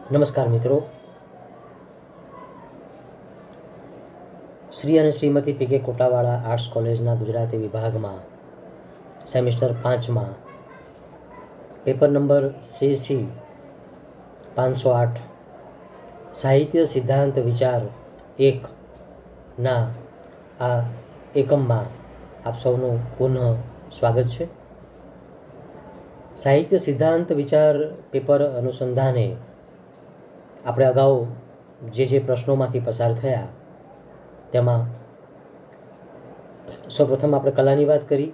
નમસ્કાર મિત્રો, શ્રી અને શ્રીમતી પી.કે. કોટાવાળા આર્ટ્સ કોલેજના ગુજરાતી વિભાગમાં સેમિસ્ટર 5માં પેપર નંબર CC 508 સાહિત્ય સિદ્ધાંત વિચાર 1ના આ એકમમાં આપ સૌનું પુનઃ સ્વાગત છે. સાહિત્ય સિદ્ધાંત વિચાર પેપર અનુસંધાને આપણે અગાઉ જે પ્રશ્નોમાંથી પસાર થયા તેમાં સૌપ્રથમ આપણે કલાની વાત કરી.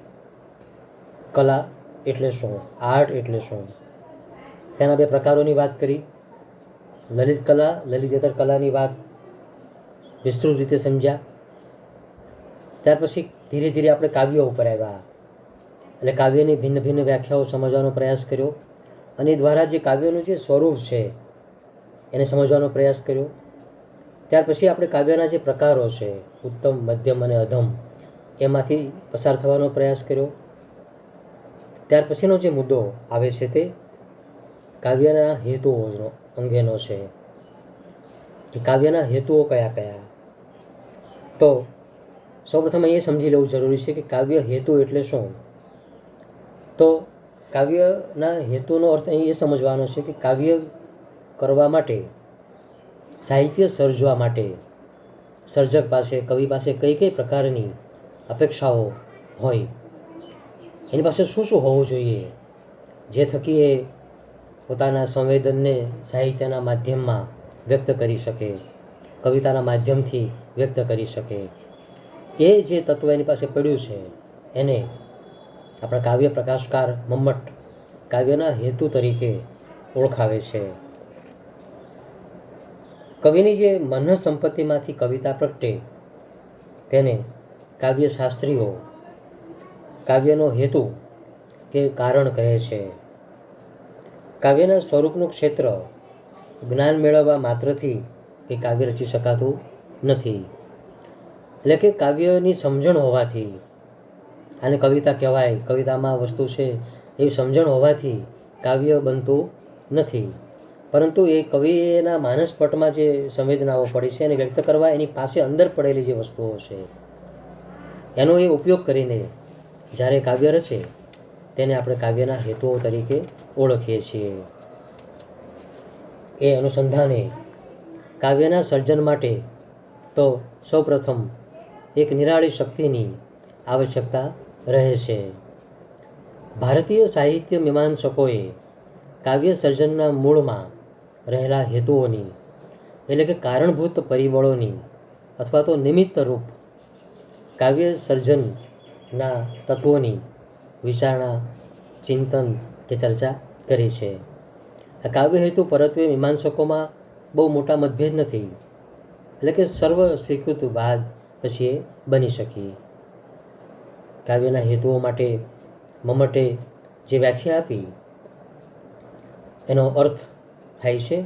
કલા એટલે શું, આર્ટ એટલે શું, તેના બે પ્રકારોની વાત કરી. લલિત કલા, લલિતેતર કલાની વાત વિસ્તૃત રીતે સમજ્યા. ત્યાર પછી ધીરે ધીરે આપણે કાવ્યો ઉપર આવ્યા, એટલે કાવ્યની ભિન્ન ભિન્ન વ્યાખ્યાઓ સમજવાનો પ્રયાસ કર્યો અને દ્વારા જે કાવ્યનું જે સ્વરૂપ છે એને સમજવાનો પ્રયાસ કર્યો. ત્યાર પછી આપણે કાવ્યના જે પ્રકારો છે ઉત્તમ, મધ્યમ અને અધમ એમાંથી પસાર થવાનો પ્રયાસ કર્યો. ત્યાર પછીનો જે મુદ્દો આવે છે તે કાવ્યના હેતુઓ અંગેનો છે કે કાવ્યના હેતુઓ કયા કયા. તો સૌપ્રથમ એ સમજી લેવું જરૂરી છે કે કાવ્ય હેતુ એટલે શું. તો કાવ્યના હેતુનો અર્થ અહીં એ સમજવાનો છે કે કાવ્ય કરવા માટે, સાહિત્ય સર્જવા માટે સર્જક પાસે, કવિ પાસે કઈ કઈ પ્રકારની અપેક્ષાઓ હોય, એની પાસે શું શું હોવું જોઈએ, જે થકી એ પોતાના સંવેદનને સાહિત્યના માધ્યમમાં વ્યક્ત કરી શકે, કવિતાના માધ્યમથી વ્યક્ત કરી શકે. એ જે તત્વ એની પાસે પડ્યું છે એને આપણા કાવ્ય પ્રકાશકાર મમ્મટ કાવ્યના હેતુ તરીકે ઓળખાવે છે. કવિની જે મન સંપત્તિમાંથી કવિતા પ્રગટે તેને કાવ્યશાસ્ત્રીઓ કાવ્યનો હેતુ કે કારણ કહે છે. કાવ્યના સ્વરૂપનું ક્ષેત્ર જ્ઞાન મેળવવા માત્રથી કે કાવ્ય રચી શકાતું નથી. એટલે કે કાવ્યની સમજણ હોવાથી, આને કવિતા કહેવાય, કવિતામાં વસ્તુ છે એવી સમજણ હોવાથી કાવ્ય બનતું નથી. પરંતુ એ કવિના માનસપટમાં જે સંવેદનાઓ પડી છે એને વ્યક્ત કરવા એની પાસે અંદર પડેલી જે વસ્તુઓ છે એનો એ ઉપયોગ કરીને જ્યારે કાવ્ય રચે તેને આપણે કાવ્યના હેતુઓ તરીકે ઓળખીએ છીએ. એ અનુસંધાને કાવ્યના સર્જન માટે તો સૌપ્રથમ એક નિરાળી શક્તિની આવશ્યકતા રહે છે. ભારતીય સાહિત્ય મીમાંસકોએ કાવ્ય સર્જનના મૂળમાં રહેલા હેતુઓની, એટલે કે કારણભૂત પરિબળોની અથવા તો નિમિત્ત રૂપ કાવ્ય સર્જનના તત્વોની વિચારણા, ચિંતન કે ચર્ચા કરી છે. આ કાવ્ય હેતુ પરત્વે મીમાંસકોમાં બહુ મોટા મતભેદ નથી, એટલે કે સર્વ સ્વીકૃત વાદ પછી એ બની શકી. કાવ્યના હેતુઓ માટે મમ્મટે જે વ્યાખ્યા આપી એનો અર્થ થાય છે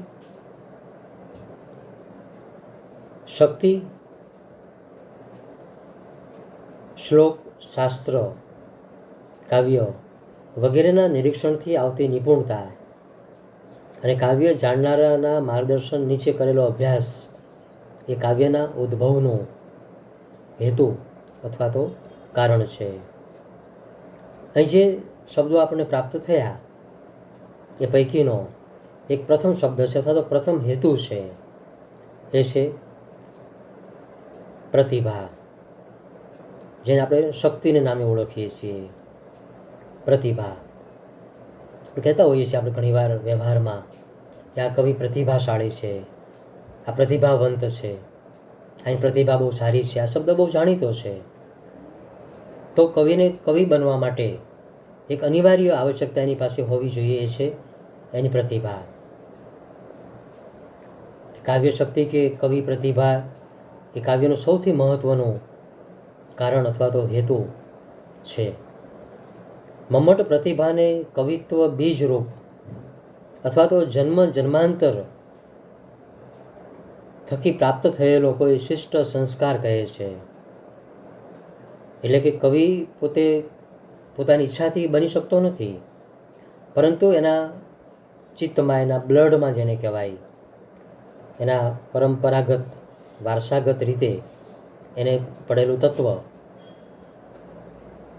શક્તિ, શ્લોક, શાસ્ત્ર, કાવ્ય વગેરેના નિરીક્ષણથી આવતી નિપુણતા અને કાવ્ય જાણનારાના માર્ગદર્શન નીચે કરેલો અભ્યાસ એ કાવ્યના ઉદ્ભવનો હેતુ અથવા તો કારણ છે. અહીં જે શબ્દો આપણને પ્રાપ્ત થયા એ પૈકીનો એક પ્રથમ શબ્દ છે અથવા તો પ્રથમ હેતુ છે એ છે પ્રતિભા, જેને આપણે શક્તિને નામે ઓળખીએ છીએ. પ્રતિભા કહેતા હોઈએ છીએ આપણે ઘણીવાર વ્યવહારમાં કે આ કવિ પ્રતિભાશાળી છે, આ પ્રતિભાવંત છે, અહીં પ્રતિભા બહુ સારી છે. આ શબ્દ બહુ જાણીતો છે. તો કવિને કવિ બનવા માટે એક અનિવાર્ય આવશ્યકતા એની પાસે હોવી જોઈએ, એ છે એની પ્રતિભા. કાવ્ય શક્તિ કે કવિ પ્રતિભા એ કાવ્યનું સૌથી મહત્વનું કારણ અથવા તો હેતુ છે. મમ્મટ પ્રતિભાને કવિત્વ બીજરૂપ અથવા તો જન્મ જન્માંતર થકી પ્રાપ્ત થયેલો કોઈ શિષ્ટ સંસ્કાર કહે છે. એટલે કે કવિ પોતે પોતાની ઈચ્છાથી બની શકતો નથી, પરંતુ એના ચિત્તમાં, એના બ્લડમાં જેને કહેવાય એના પરંપરાગત વારસાગત રીતે એને પડેલું તત્વ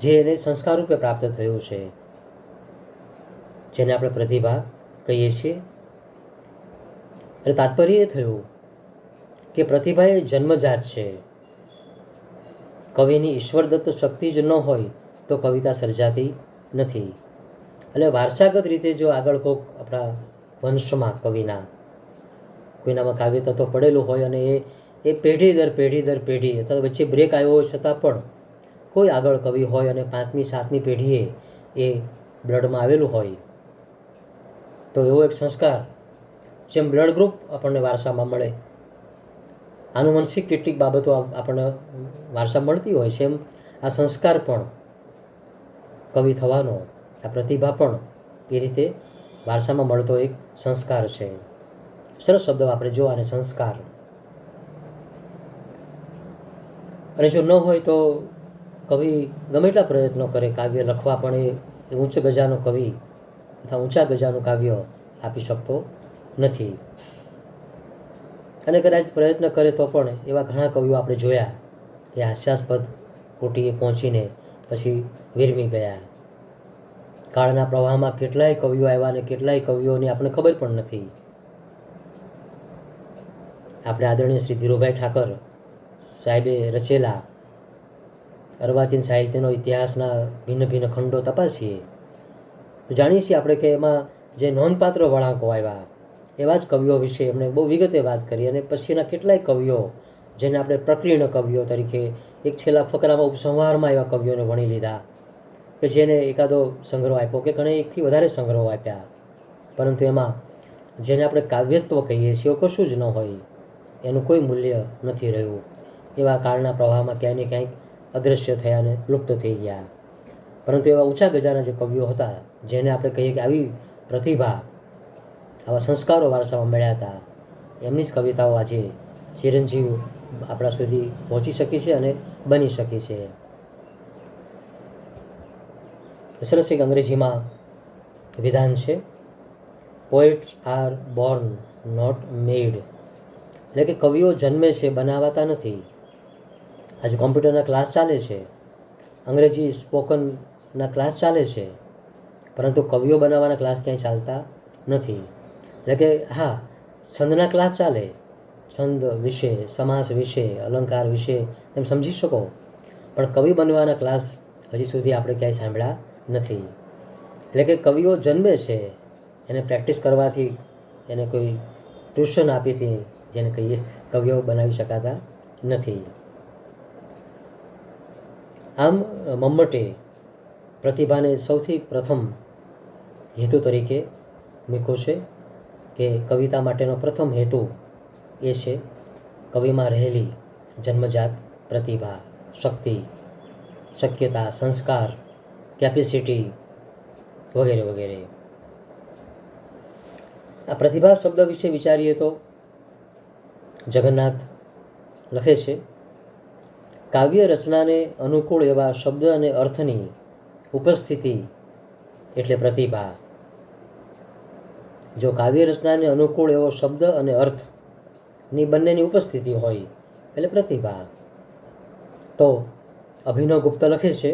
જે એને સંસ્કાર રૂપે પ્રાપ્ત થયું છે, જેને આપણે પ્રતિભા કહીએ છીએ. અને તાત્પર્ય એ થયું કે પ્રતિભા એ જન્મજાત છે. કવિની ઈશ્વરદત્ત શક્તિ જ ન હોય તો કવિતા સર્જાતી નથી. એટલે વારસાગત રીતે જો આગળ કોઈક આપણા વંશમાં કવિના કોઈનામાં કાવ્ય તત્વ પડેલું હોય અને એ પેઢી દર પેઢી અથવા વચ્ચે બ્રેક આવ્યો હોય છતાં પણ કોઈ આગળ કવિ હોય અને 5મી 7મી પેઢીએ એ બ્લડમાં આવેલું હોય, તો એવો એક સંસ્કાર જેમ બ્લડ ગ્રુપ આપણને વારસામાં મળે, આનુવંશિક કેટલીક બાબતો આપણને વારસા મળતી હોય છે, એમ આ સંસ્કાર પણ કવિ થવાનો, આ પ્રતિભા પણ એ રીતે વારસામાં મળતો એક સંસ્કાર છે. સરસ શબ્દ આપણે જો આને સંસ્કાર. અને જો ન હોય તો કવિ ગમે એટલા પ્રયત્નો કરે કાવ્ય લખવા, પણ એ ઉચ્ચ ગજાનો કવિ અથવા ઊંચા ગજાનું કાવ્ય આપી શકતો નથી. અને કદાચ પ્રયત્ન કરે તો પણ એવા ઘણા કવિઓ આપણે જોયા કે હાસ્યાસ્પદ કોટીએ પહોંચીને પછી વિરમી ગયા. કાળના પ્રવાહમાં કેટલાય કવિઓ આવ્યા અને કેટલાય કવિઓની આપણને ખબર પણ નથી. આપણે આદરણીય શ્રી ધીરુભાઈ ઠાકર સાહેબે રચેલા અર્વાચીન સાહિત્યનો ઇતિહાસના ભિન્ન ખંડો તપાસીએ તો જાણીએ છીએ આપણે કે એમાં જે નોંધપાત્ર વળાંકો આવ્યા એવા જ કવિઓ વિશે એમણે બહુ વિગતે વાત કરી. અને પછીના કેટલાય કવિઓ જેને આપણે પ્રકીર્ણ કવિઓ તરીકે એક છેલ્લા ફકરામાં ઉપસંહારમાં એવા કવિઓને વણી લીધા કે જેને એકાદો સંગ્રહ આપ્યો કે ઘણે એકથી વધારે સંગ્રહો આપ્યા, પરંતુ એમાં જેને આપણે કાવ્યત્વ કહીએ છીએ એવું કશું જ ન હોય, એનું કોઈ મૂલ્ય નથી રહ્યું. એવા કાળના પ્રવાહમાં ક્યાંય ને ક્યાંક અદૃશ્ય થયા અને લુપ્ત થઈ ગયા. પરંતુ એવા ઊંચા ગજાના જે કવિઓ હતા જેને આપણે કહીએ કે આવી પ્રતિભા, આવા સંસ્કારો વારસામાં મળ્યા હતા, એમની જ કવિતાઓ આજે ચિરંજીવ આપણા સુધી પહોંચી શકી છે અને બની શકી છે. સરસ એક અંગ્રેજીમાં વિધાન છે, પોએટ્સ આર બોર્ન નોટ મેડ. એટલે કે કવિઓ જન્મે છે, બનાવાતા નથી. આજે કોમ્પ્યુટરના ક્લાસ ચાલે છે, અંગ્રેજી સ્પોકનના ક્લાસ ચાલે છે, પરંતુ કવિઓ બનાવવાના ક્લાસ ક્યાંય ચાલતા નથી. એટલે કે હા, છંદના ક્લાસ ચાલે, છંદ વિશે, સમાસ વિશે, અલંકાર વિશે એમ સમજી શકો, પણ કવિ બનવાના ક્લાસ હજી સુધી આપણે ક્યાંય સાંભળ્યા નથી. એટલે કે કવિઓ જન્મે છે, એને પ્રેક્ટિસ કરવાથી, એને કોઈ ટ્યુશન આપીથી જેને કહીએ કવિઓ બનાવી શકાતા નથી. આમ મમ્મટે પ્રતિભાને સૌથી પ્રથમ હેતુ તરીકે મૂક્યો છે કે કવિતા માટેનો પ્રથમ હેતુ એ છે કવિમાં રહેલી જન્મજાત પ્રતિભા, શક્તિ, શક્યતા, સંસ્કાર, કેપેસિટી વગેરે વગેરે. આ પ્રતિભા શબ્દ વિશે વિચારીએ તો જગન્નાથ લખે છે, કાવ્ય રચનાને અનુકૂળ એવા શબ્દ અને અર્થની ઉપસ્થિતિ એટલે પ્રતિભા. જો કાવ્ય રચનાને અનુકૂળ એવો શબ્દ અને અર્થની બંનેની ઉપસ્થિતિ હોય એટલે પ્રતિભા. તો અભિનવ ગુપ્ત લખે છે,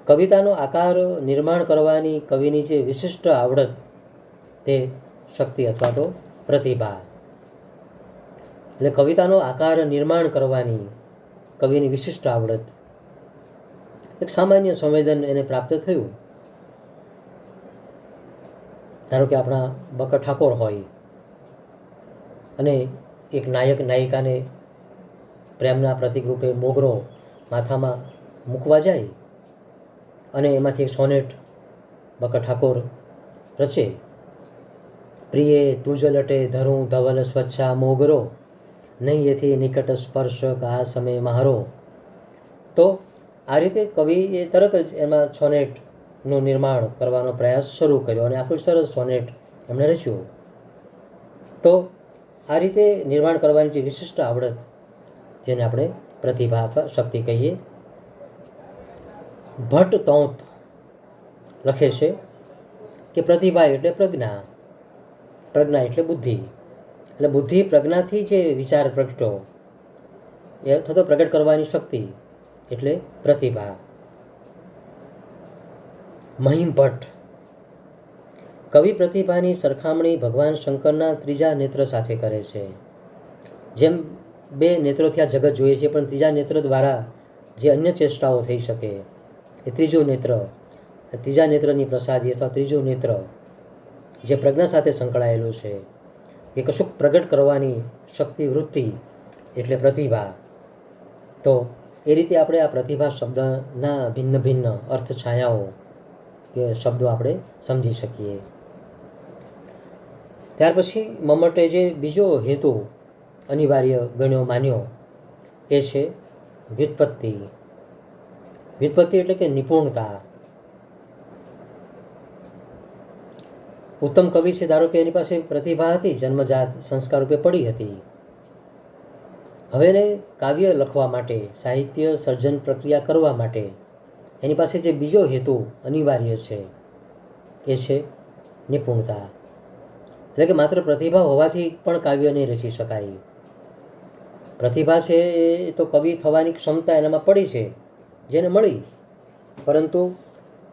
કવિતાનો આકાર નિર્માણ કરવાની કવિની જે વિશિષ્ટ આવડત તે શક્તિ અથવા તો પ્રતિભા. એટલે કવિતાનો આકાર નિર્માણ કરવાની કવિની વિશિષ્ટ આવડત, એક સામાન્ય સંવેદન એને પ્રાપ્ત થયું. ધારો કે આપણા બકર ઠાકોર હોય અને એક નાયક નાયિકાને પ્રેમના પ્રતિક રૂપે મોગરો માથામાં મૂકવા જાય અને એમાંથી એક સોનેટ બકર ઠાકોર રચે, પ્રિયે તુજ લટે ધરું ધવલ સ્વચ્છા મોગરો, નહીં એથી નિકટ સ્પર્શ આ સમય મારો. તો આ રીતે કવિએ તરત જ એમાં સોનેટનું નિર્માણ કરવાનો પ્રયાસ શરૂ કર્યો અને આખું સરસ સોનેટ એમણે રચ્યું. તો આ રીતે નિર્માણ કરવાની જે વિશિષ્ટ આવડત જેને આપણે પ્રતિભા અથવા શક્તિ કહીએ. ભટ્ટ તોંત લખે છે કે પ્રતિભા એટલે પ્રજ્ઞા, પ્રજ્ઞા એટલે બુદ્ધિ, એટલે બુદ્ધિ પ્રજ્ઞાથી જે વિચાર પ્રગટો એ થતો પ્રગટ કરવાની શક્તિ એટલે પ્રતિભા. મહિમ ભટ્ટ, કવિ પ્રતિભાની સરખામણી ભગવાન શંકરના ત્રીજા નેત્ર સાથે કરે છે. જેમ બે નેત્રોથી આ જગત જોઈએ છે, પણ ત્રીજા નેત્ર દ્વારા જે અન્ય ચેષ્ટાઓ થઈ શકે એ ત્રીજું નેત્ર, ત્રીજા નેત્રની પ્રસાદી અથવા ત્રીજું નેત્ર જે પ્રજ્ઞા સાથે સંકળાયેલું છે, એ કશુંક પ્રગટ કરવાની શક્તિ, વૃત્તિ એટલે પ્રતિભા. તો એ રીતે આપણે આ પ્રતિભા શબ્દના ભિન્ન ભિન્ન અર્થ છાયાઓ કે શબ્દો આપણે સમજી શકીએ. ત્યાર પછી મમ્મટે જે બીજો હેતુ અનિવાર્ય ગણ્યો, માન્યો, એ છે વ્યુત્પત્તિ. વ્યુત્પત્તિ એટલે કે નિપુણતા. ઉત્તમ કવિ છે, ધારો કે એની પાસે પ્રતિભા હતી, જન્મજાત સંસ્કાર રૂપે પડી હતી. હવે એને કાવ્ય લખવા માટે, સાહિત્ય સર્જન પ્રક્રિયા કરવા માટે એની પાસે જે બીજો હેતુ અનિવાર્ય છે એ છે નિપુણતા. એટલે કે માત્ર પ્રતિભા હોવાથી પણ કાવ્ય નહીં રચી શકાય. પ્રતિભા છે એ તો કવિ થવાની ક્ષમતા એનામાં પડી છે, જેને મળી, પરંતુ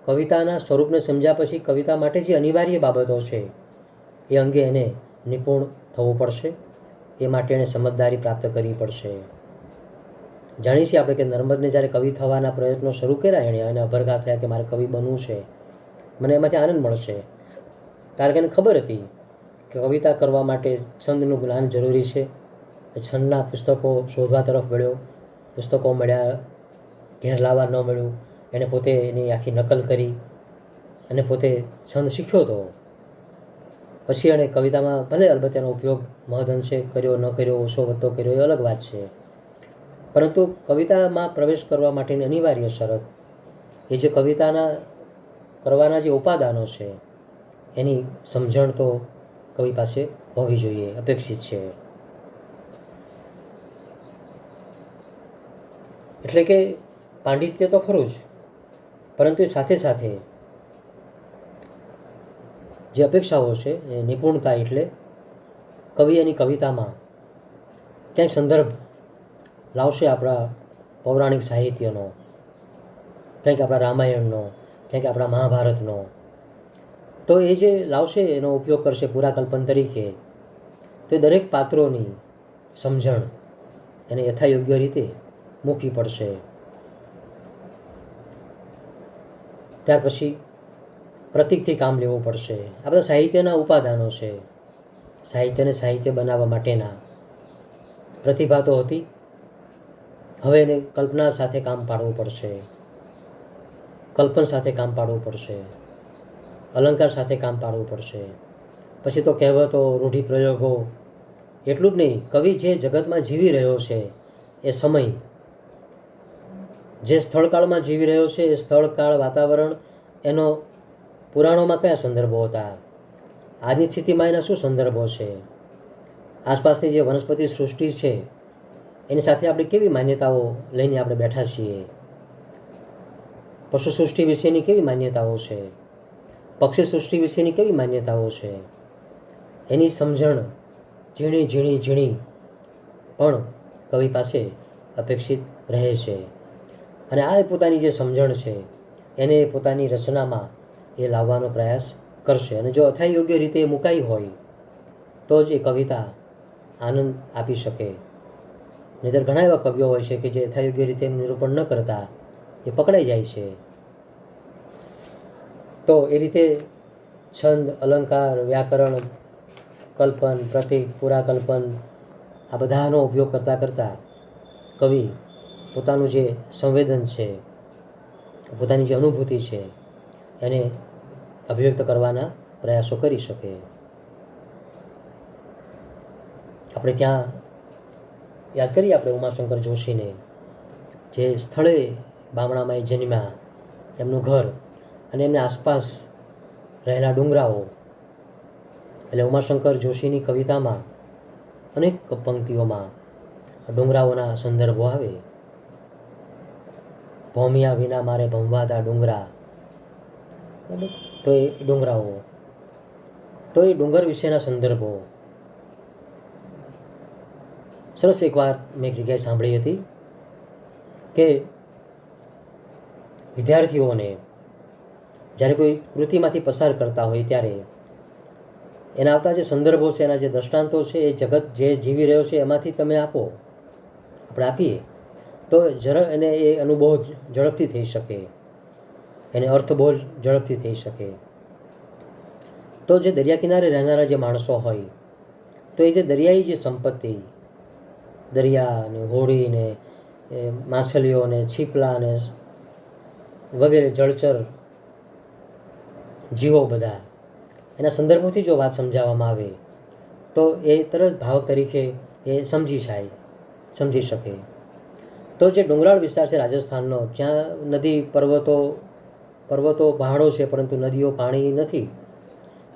કવિતાના સ્વરૂપને સમજ્યા પછી કવિતા માટે જે અનિવાર્ય બાબતો છે એ અંગે એને નિપુણ થવું પડશે. એ માટે એણે સમજદારી પ્રાપ્ત કરવી પડશે. જાણીએ છીએ આપણે કે નર્મદને જ્યારે કવિ થવાના પ્રયત્નો શરૂ કર્યા એણે, અને અભરઘા થયા કે મારે કવિ બનવું છે, મને એમાંથી આનંદ મળશે, કારણ કે એને ખબર હતી કે કવિતા કરવા માટે છંદનું જ્ઞાન જરૂરી છે. છંદના પુસ્તકો શોધવા તરફ વળ્યો, પુસ્તકો મળ્યા, ઘેર લાવવા ન મળ્યું, એણે પોતે એની આખી નકલ કરી અને પોતે છંદ શીખ્યો હતો. પછી એણે કવિતામાં ભલે અલબત્ત એનો ઉપયોગ મહદઅંશે કર્યો, ન કર્યો, ઓછો વધતો કર્યો, એ અલગ વાત છે, પરંતુ કવિતામાં પ્રવેશ કરવા માટેની અનિવાર્ય શરત એ જે કવિતાના કરવાના જે ઉપાદાનો છે એની સમજણ તો કવિ પાસે હોવી જોઈએ, અપેક્ષિત છે. એટલે કે પાંડિત્ય તો ખરું જ, પરંતુ સાથે સાથે જે અપેક્ષાઓ છે એ નિપુણતા. એટલે કવિ એની કવિતામાં ક્યાંક સંદર્ભ લાવશે આપણા પૌરાણિક સાહિત્યનો, ક્યાંક આપણા રામાયણનો, ક્યાંક આપણા મહાભારતનો, તો એ જે લાવશે એનો ઉપયોગ કરશે પુરાકલ્પન તરીકે. તે દરેક પાત્રોની સમજણ એને યથાયોગ્ય રીતે મૂકવી પડશે. ત્યાર પછી પ્રતીકથી કામ લેવું પડશે. આ બધા સાહિત્યના ઉપાદાનો છે. સાહિત્યને સાહિત્ય બનાવવા માટેના પ્રતિભા તો હતી, હવે એને કલ્પના સાથે કામ પાડવું પડશે, કલ્પન સાથે કામ પાડવું પડશે, અલંકાર સાથે કામ પાડવું પડશે. પછી તો કહેવતો, રૂઢિપ્રયોગો, એટલું જ નહીં, કવિ જે જગતમાં જીવી રહ્યો છે એ સમય, જે સ્થળકાળમાં જીવી રહ્યો છે એ સ્થળકાળ, વાતાવરણ, એનો પુરાણોમાં કયા સંદર્ભો હતા, આજની સ્થિતિમાં એના શું સંદર્ભો છે, આસપાસની જે વનસ્પતિ સૃષ્ટિ છે એની સાથે આપણે કેવી માન્યતાઓ લઈને આપણે બેઠા છીએ, પશુ સૃષ્ટિ વિશેની કેવી માન્યતાઓ છે, પક્ષી સૃષ્ટિ વિશેની કેવી માન્યતાઓ છે, એની સમજણ ઝીણી ઝીણી ઝીણી પણ કવિ પાસે અપેક્ષિત રહે છે. અને આ પોતાની જે સમજણ છે એને પોતાની રચનામાં એ લાવવાનો પ્રયાસ કરશે. અને જો અથાયોગ્ય રીતે મુકાઈ હોય તો જ એ કવિતા આનંદ આપી શકે. નહીંતર ઘણા એવા કવિઓ હોય છે કે જે યથાયોગ્ય રીતે નિરૂપણ ન કરતા એ પકડાઈ જાય છે. તો એ રીતે છંદ, અલંકાર, વ્યાકરણ, કલ્પન, પ્રતીક, પુરાકલ્પન, આ બધાનો ઉપયોગ કરતાં કરતાં કવિ પોતાનું જે સંવેદન છે, પોતાની જે અનુભૂતિ છે એને અભિવ્યક્ત કરવાના પ્રયાસો કરી શકે. આપણે ત્યાં યાદ કરીએ આપણે ઉમાશંકર જોશીને, જે સ્થળે બામણામાં એ જન્મ્યા, એમનું ઘર અને એમની આસપાસ રહેલા ડુંગરાઓ. એટલે ઉમાશંકર જોશીની કવિતામાં અનેક પંક્તિઓમાં ડુંગરાઓના સંદર્ભો આવે. ભોમિયા વિના મારે ભમવાતા ડુંગરા, તો એ ડુંગરાઓ, તો એ ડુંગર વિશેના સંદર્ભો. સરસ એકવાર મેં એક જગ્યાએ સાંભળી હતી કે વિદ્યાર્થીઓને જ્યારે કોઈ કૃતિમાંથી પસાર કરતા હોય ત્યારે એના આવતા જે સંદર્ભો છે, એના જે દ્રષ્ટાંતો છે, એ જગત જે જીવી રહ્યો છે એમાંથી તમે આપો, આપણે આપીએ તો એને એ અનુભવ ઝડપથી થઈ શકે, એને અર્થબોધ ઝડપથી થઈ શકે. તો જે દરિયા કિનારે રહેનારા જે માણસો હોય તો એ જે દરિયાઈ જે સંપત્તિ, દરિયા ને હોડી ને માછલીઓ ને છીપલા ને વગેરે જળચર જીવો બધા, એના સંદર્ભોથી જો વાત સમજાવવામાં આવે તો એ તરત ભાવક તરીકે એ સમજી શકે. તો જે ડુંગરાળ વિસ્તાર છે રાજસ્થાનનો, જ્યાં નદી પર્વતો પહાડો છે પરંતુ નદીઓ પાણી નથી,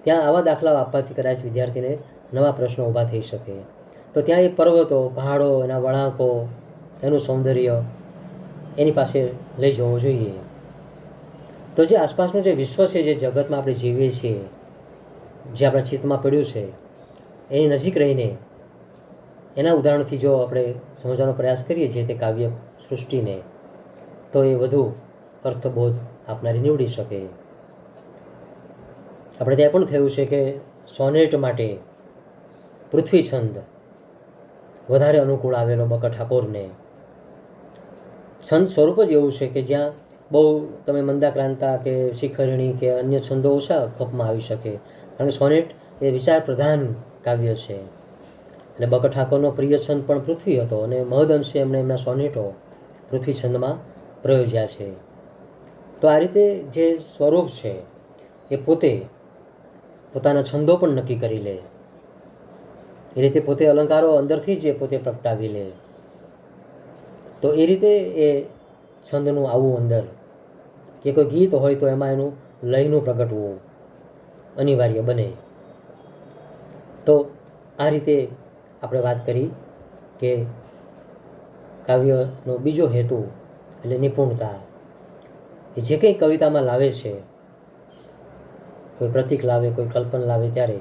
ત્યાં આવા દાખલાઓ આપવાથી કદાચ વિદ્યાર્થીને નવા પ્રશ્નો ઊભા થઈ શકે. તો ત્યાં એ પર્વતો પહાડો, એના વળાંકો, એનું સૌંદર્ય એની પાસે લઈ જવો જોઈએ. તો જે આસપાસનું જે વિશ્વ છે, જે જગતમાં આપણે જીવીએ છીએ, જે આપણા ચિત્તમાં પડ્યું છે, એની નજીક રહીને એના ઉદાહરણથી જો આપણે સમજવાનો પ્રયાસ કરીએ છીએ તે કાવ્ય સૃષ્ટિને, તો એ વધુ અર્થબોધ આપનારી નીવડી શકે. આપણે ત્યાં પણ થયું છે કે સોનેટ માટે પૃથ્વી છંદ વધારે અનુકૂળ આવેલો બકર ઠાકોરને. છંદ સ્વરૂપ જ એવું છે કે જ્યાં બહુ તમે મંદાક્રાંતા કે શિખરણી કે અન્ય છંદો ઓછા ખપમાં આવી શકે, કારણ કે સોનેટ એ વિચાર પ્રધાન કાવ્ય છે. એટલે બકર ઠાકોરનો પ્રિય છંદ પણ પૃથ્વી હતો અને મહદઅંશે એમણે એમના સોનેટો પૃથ્વી છંદમાં પ્રયોજ્યા છે. તો આ રીતે જે સ્વરૂપ છે એ પોતાના છંદો પણ નક્કી કરી લે, એ રીતે પોતે અલંકારો અંદરથી જ પોતે પ્રગટાવી લે. તો એ રીતે એ છંદનું આવવું અંદર, કે કોઈ ગીત હોય તો એમાં એનું લયનું પ્રગટવું અનિવાર્ય બને. તો આ રીતે આપણે વાત કરી કે કાવ્યનો બીજો હેતુ એટલે નિપુણતા. એ જે કંઈ કવિતામાં લાવે છે, કોઈ પ્રતીક લાવે, કોઈ કલ્પના લાવે, ત્યારે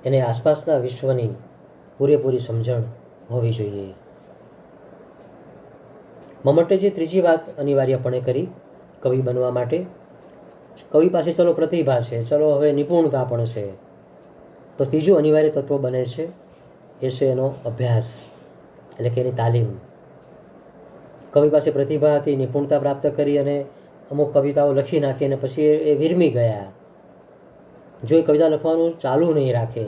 એને આસપાસના વિશ્વની પૂરેપૂરી સમજણ હોવી જોઈએ. મમ્મટે જે ત્રીજી વાત અનિવાર્યપણે કરી કવિ બનવા માટે, કવિ પાસે ચલો પ્રતિભા છે, ચલો હવે નિપુણતા પણ છે, તો ત્રીજું અનિવાર્ય તત્વ બને છે એ છે એનો અભ્યાસ, એટલે કે એની તાલીમ. કવિ પાસે પ્રતિભા હતી, નિપુણતા પ્રાપ્ત કરી અને અમુક કવિતાઓ લખી નાખી અને પછી એ વિરમી ગયા. જો એ કવિતા લખવાનું ચાલુ નહીં રાખે,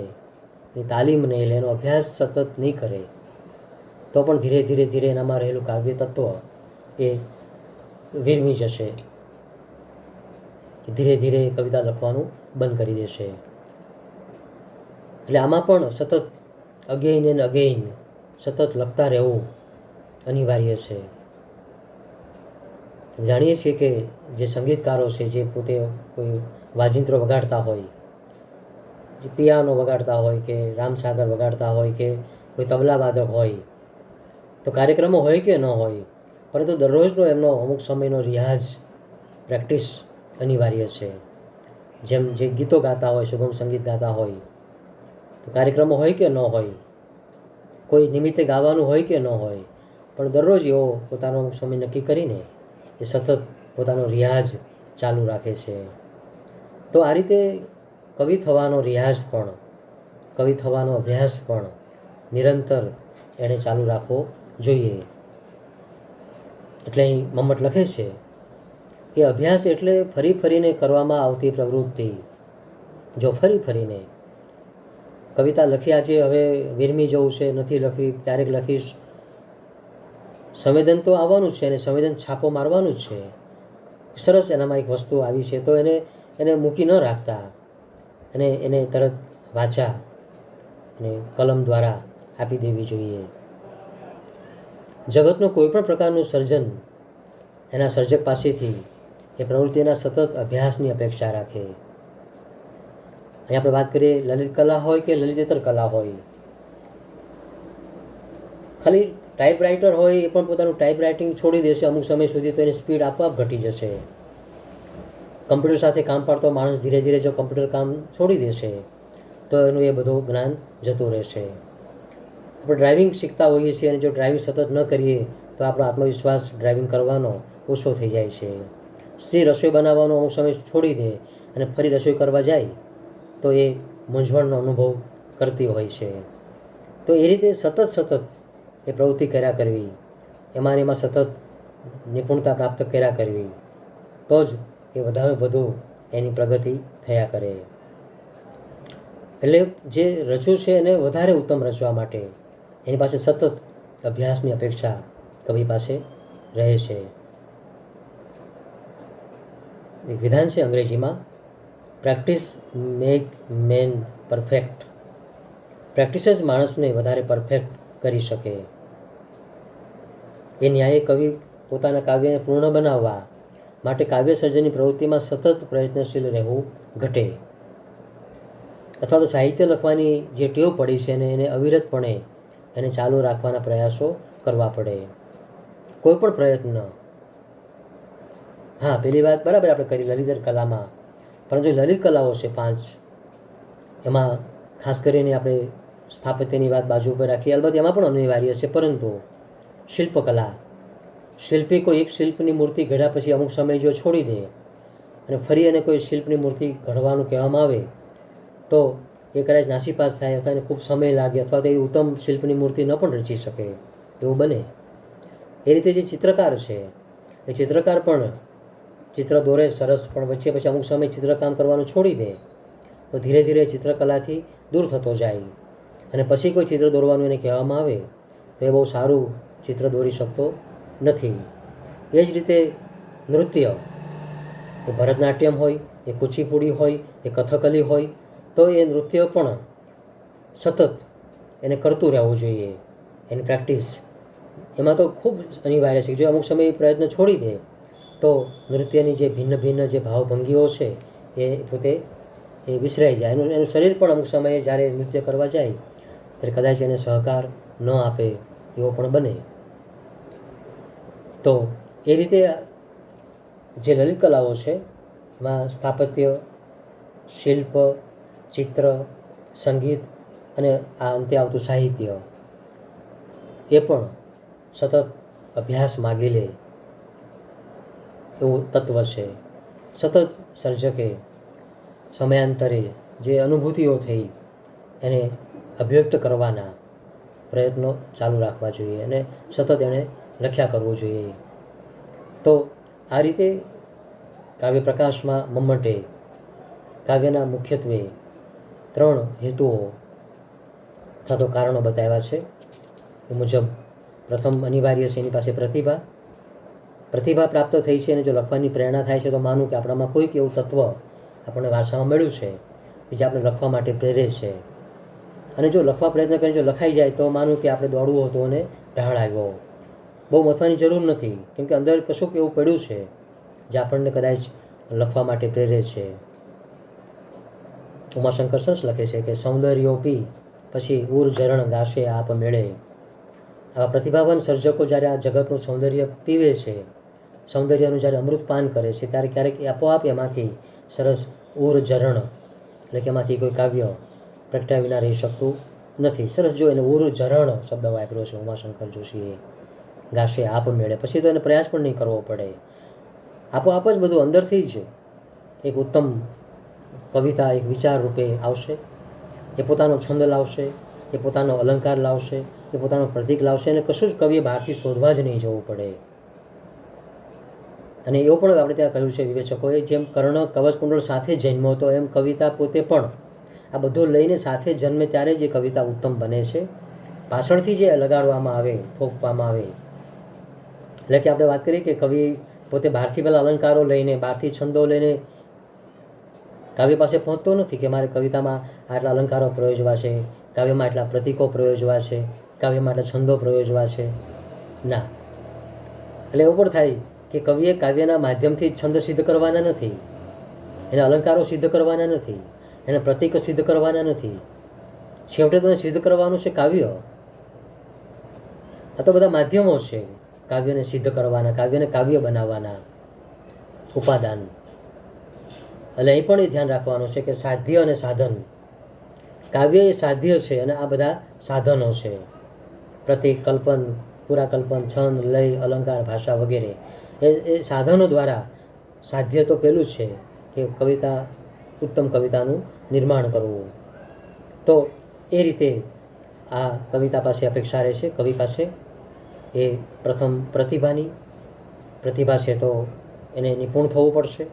એની તાલીમ નહીં લે, એનો અભ્યાસ સતત નહીં કરે, તો પણ ધીરે ધીરે એનામાં રહેલું કાવ્ય તત્વ એ વિરમી જશે, ધીરે ધીરે કવિતા લખવાનું બંધ કરી દેશે. એટલે આમાં પણ સતત અગેઇન એન્ડ અગેઇન સતત લખતા રહેવું અનિવાર્ય છે. જાણીએ છીએ કે જે સંગીતકારો છે, જે પોતે કોઈ વાજિંત્રો વગાડતા હોય, જે પિયાનો વગાડતા હોય કે રામસાગર વગાડતા હોય કે કોઈ તબલા વાદક હોય, તો કાર્યક્રમો હોય કે ન હોય, પરંતુ દરરોજનો એમનો અમુક સમયનો રિયાઝ, પ્રેક્ટિસ અનિવાર્ય છે. જેમ જે ગીતો ગાતા હોય, સુગમ સંગીત ગાતા હોય, તો કાર્યક્રમો હોય કે ન હોય, કોઈ નિમિત્તે ગાવાનું હોય કે ન હોય, પણ દરરોજ એવો પોતાનો અમુક સમય નક્કી કરીને એ સતત પોતાનો રિયાઝ ચાલુ રાખે છે. તો આ રીતે કવિ થવાનો રિયાઝ પણ, કવિ થવાનો અભ્યાસ પણ નિરંતર એણે ચાલુ રાખવો જોઈએ. એટલે અહીં મમ્મટ લખે છે કે અભ્યાસ એટલે ફરી ફરીને કરવામાં આવતી પ્રવૃત્તિ. જો ફરી ફરીને કવિતા લખ્યા છે, હવે વિરમી જવું છે, નથી લખવી, ક્યારેક લખીશ, સંવેદન તો આવવાનું જ છે અને સંવેદન છાપો મારવાનું જ છે. સરસ એનામાં એક વસ્તુ આવી છે તો એને મૂકી ન રાખતા, એને તરત વાચા અને કલમ દ્વારા આપી દેવી જોઈએ. જગતનું કોઈ પણ પ્રકારનું સર્જન એના સર્જક પાસેથી એ પ્રવૃત્તિના સતત અભ્યાસની અપેક્ષા રાખે. અહીં આપણે વાત કરીએ લલિત કલા હોય કે લલિતેતર કલા હોય, ખાલી ટાઈપરાઇટર હોય એ પણ પોતાનું ટાઈપ રાઇટિંગ છોડી દેશે અમુક સમય સુધી, તો એની સ્પીડ આપોઆપ ઘટી જશે. કમ્પ્યુટર સાથે કામ પાડતો માણસ ધીરે ધીરે જો કમ્પ્યુટર કામ છોડી દેશે તો એનું એ બધું જ્ઞાન જતું રહેશે. આપણે ડ્રાઇવિંગ શીખતા હોઈએ છીએ અને જો ડ્રાઇવિંગ સતત ન કરીએ તો આપણો આત્મવિશ્વાસ ડ્રાઇવિંગ કરવાનો ઓછો થઈ જાય છે. સ્ત્રી રસોઈ બનાવવાનો અમુક સમય છોડી દે અને ફરી રસોઈ કરવા જાય તો એ મૂંઝવણનો અનુભવ કરતી હોય છે. તો એ રીતે સતત એ પ્રવૃત્તિ કર્યા કરવી, એમાં સતત નિપુણતા પ્રાપ્ત કર્યા કરવી, તો જ એ વધુ એની પ્રગતિ થયા કરે. એટલે જે રચ્યું છે એને વધારે ઉત્તમ રચવા માટે એની પાસે સતત અભ્યાસની અપેક્ષા કવિ પાસે રહે છે. એક વિધાન છે અંગ્રેજીમાં, practice make main perfect. Practice જ માણસને વધારે પરફેક્ટ કરી શકે. એ ન્યાયે કવિ પોતાના કાવ્યને પૂર્ણ બનાવવા માટે કાવ્ય સર્જનની પ્રવૃત્તિમાં સતત પ્રયત્નશીલ રહેવું ઘટે, અથવા તો સાહિત્ય લખવાની જે ટેવ પડી છે એને અવિરતપણે એને ચાલુ રાખવાના પ્રયાસો કરવા પડે. કોઈ પણ પ્રયત્ન, હા પેલી વાત બરાબર આપણે કરી લલિત કલામાં, પરંતુ લલિત કલાઓ છે 5, એમાં ખાસ કરીને આપણે સ્થાપત્યની વાત બાજુ ઉપર રાખીએ, અલબત્ત એમાં પણ અનિવાર્ય છે, પરંતુ શિલ્પકલા, શિલ્પી કોઈ એક શિલ્પની મૂર્તિ ઘડ્યા પછી અમુક સમય જો છોડી દે અને ફરી એને કોઈ શિલ્પની મૂર્તિ ઘડવાનું કહેવામાં આવે તો એ કદાચ નાસીપાસ થાય, અથવા એને ખૂબ સમય લાગે, અથવા તો એ ઉત્તમ શિલ્પની મૂર્તિ ન પણ રચી શકે, એવું બને. એ રીતે જે ચિત્રકાર છે એ ચિત્રકાર પણ ચિત્ર દોરે સરસ, પણ વચ્ચે પછી અમુક સમય ચિત્રકામ કરવાનું છોડી દે તો ધીરે ધીરે ચિત્રકલાથી દૂર થતો જાય, અને પછી કોઈ ચિત્ર દોરવાનું એને કહેવામાં આવે તો એ બહુ સારું ચિત્ર દોરી શકતો નથી. એ જ રીતે નૃત્ય, એ ભરતનાટ્યમ હોય, એ કુચીપુડી હોય, એ કથકલી હોય, તો એ નૃત્ય પણ સતત એને કરતું રહેવું જોઈએ. એની પ્રેક્ટિસ એમાં તો ખૂબ અનિવાર્ય છે. જો અમુક સમય પ્રયત્ન છોડી દે તો નૃત્યની જે ભિન્ન જે ભાવભંગીઓ છે એ પોતે એ વિસરાઈ જાય. એનું શરીર પણ અમુક સમયે જ્યારે નૃત્ય કરવા જાય ત્યારે કદાચ એને સહકાર ન આપે એવો પણ બને. તો એ રીતે જે લલિત કલાઓ છે એમાં સ્થાપત્ય, શિલ્પ, ચિત્ર, સંગીત અને આ અંતે આવતું સાહિત્ય એ પણ સતત અભ્યાસ માગી લે એવું તત્વ છે. સતત સર્જકે સમયાંતરે જે અનુભૂતિઓ થઈ એને અભિવ્યક્ત કરવાના પ્રયત્નો ચાલુ રાખવા જોઈએ અને સતત એણે લખ્યા કરવું જોઈએ. તો આ રીતે કાવ્ય પ્રકાશમાં મમ્મટે કાવ્યના મુખ્યત્વે 3 હેતુઓ અથવા તો કારણો બતાવ્યા છે. એ મુજબ પ્રથમ અનિવાર્ય છે એની પાસે પ્રતિભા પ્રાપ્ત થઈ છે, અને જો લખવાની પ્રેરણા થાય છે તો માનું કે આપણામાં કોઈક એવું તત્વ આપણને વારસામાં મળ્યું છે કે જે આપણે લખવા માટે પ્રેરે છે, અને જો લખવા પ્રયત્ન કરીને જો લખાઈ જાય તો માનું કે આપણે દોડવું હતું અને ઢાળ આવ્યો. બહુ મથવાની જરૂર નથી, કેમ કે અંદર કશુંક એવું પડ્યું છે જે આપણને કદાચ લખવા માટે પ્રેરે છે. ઉમાશંકર સરસ લખે છે કે સૌંદર્યોપી પછી ઉર ઝરણ ગાશે આપ મેળે. આવા પ્રતિભાવાન સર્જકો જ્યારે આ જગતનું સૌંદર્ય પીવે છે, સૌંદર્યનું જ્યારે અમૃતપાન કરે છે, ત્યારે ક્યારેક આપોઆપ એમાંથી સરસ ઉર ઝરણ એટલે કે એમાંથી કોઈ કાવ્ય પ્રગટ્યા વિના રહી શકતું નથી. સરસ જો એને ઉર ઝરણ શબ્દ વાપર્યો છે ઉમાશંકર જોશીએ, ગાશે આપ મેળે. પછી તો એને પ્રયાસ પણ નહીં કરવો પડે, આપોઆપ જ બધું અંદરથી જ એક ઉત્તમ કવિતા એક વિચાર રૂપે આવશે. એ પોતાનો છંદ લાવશે, એ પોતાનો અલંકાર લાવશે, એ પોતાનું પ્રતીક લાવશે, અને કશું જ કવિએ બહારથી શોધવા જ નહીં જવું પડે. અને એવું પણ આપણે ત્યાં કહ્યું છે વિવેચકોએ, જેમ કર્ણ કવચકુંડળ સાથે જન્મ્યો હતો એમ કવિતા પોતે પણ આ બધું લઈને સાથે જન્મે ત્યારે જ એ કવિતા ઉત્તમ બને છે. પાછળથી જે લગાડવામાં આવે, થોપવામાં આવે, એટલે કે આપણે વાત કરીએ કે કવિ પોતે બહારથી પેલા અલંકારો લઈને, બહારથી છંદો લઈને કાવ્ય પાસે પહોંચતો નથી કે મારે કવિતામાં આટલા અલંકારો પ્રયોજવા છે, કાવ્યમાં આટલા પ્રતીકો પ્રયોજવા છે, કાવ્યમાં આટલા છંદો પ્રયોજવા છે. ના, એટલે એવું પણ થાય કે કવિએ કાવ્યના માધ્યમથી છંદ સિદ્ધ કરવાના નથી, એને અલંકારો સિદ્ધ કરવાના નથી, એને પ્રતીકો સિદ્ધ કરવાના નથી. છેવટે તો સિદ્ધ કરવાનું છે કાવ્ય. આ તો બધા માધ્યમો છે કાવ્યને સિદ્ધ કરવાના, કાવ્યને કાવ્ય બનાવવાના ઉપાદાન. એટલે અહીં પણ એ ધ્યાન રાખવાનું છે કે સાધ્ય અને સાધન. કાવ્ય એ સાધ્ય છે અને આ બધા સાધનો છે. પ્રતીક, કલ્પન, પુરાકલ્પન, છંદ, લય, અલંકાર, ભાષા વગેરે એ સાધનો દ્વારા સાધ્ય તો પેલું જ છે કે કવિતા, ઉત્તમ કવિતાનું નિર્માણ કરવું. તો એ રીતે આ કવિતા પાસે અપેક્ષા રહે છે, કવિ પાસે. એ પ્રથમ પ્રતિભા છે તો એને નિપુણ થવું પડશે.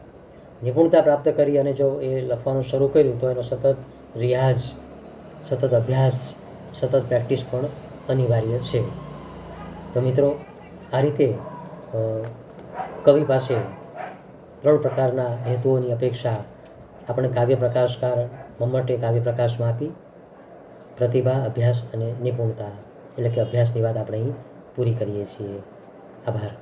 નિપુણતા પ્રાપ્ત કરી અને જો એ લખવાનું શરૂ કર્યું તો એનો સતત રિયાઝ, સતત અભ્યાસ, સતત પ્રેક્ટિસ પણ અનિવાર્ય છે. તો મિત્રો, આ રીતે કવિ પાસે 3 પ્રકારના હેતુઓની અપેક્ષા આપણે કાવ્ય પ્રકાશકાર મમ્મટે કાવ્ય પ્રકાશમાં આપી. પ્રતિભા, અભ્યાસ અને નિપુણતા, એટલે કે અભ્યાસની વાત આપણે અહીં પૂરી કરીએ છીએ. આભાર.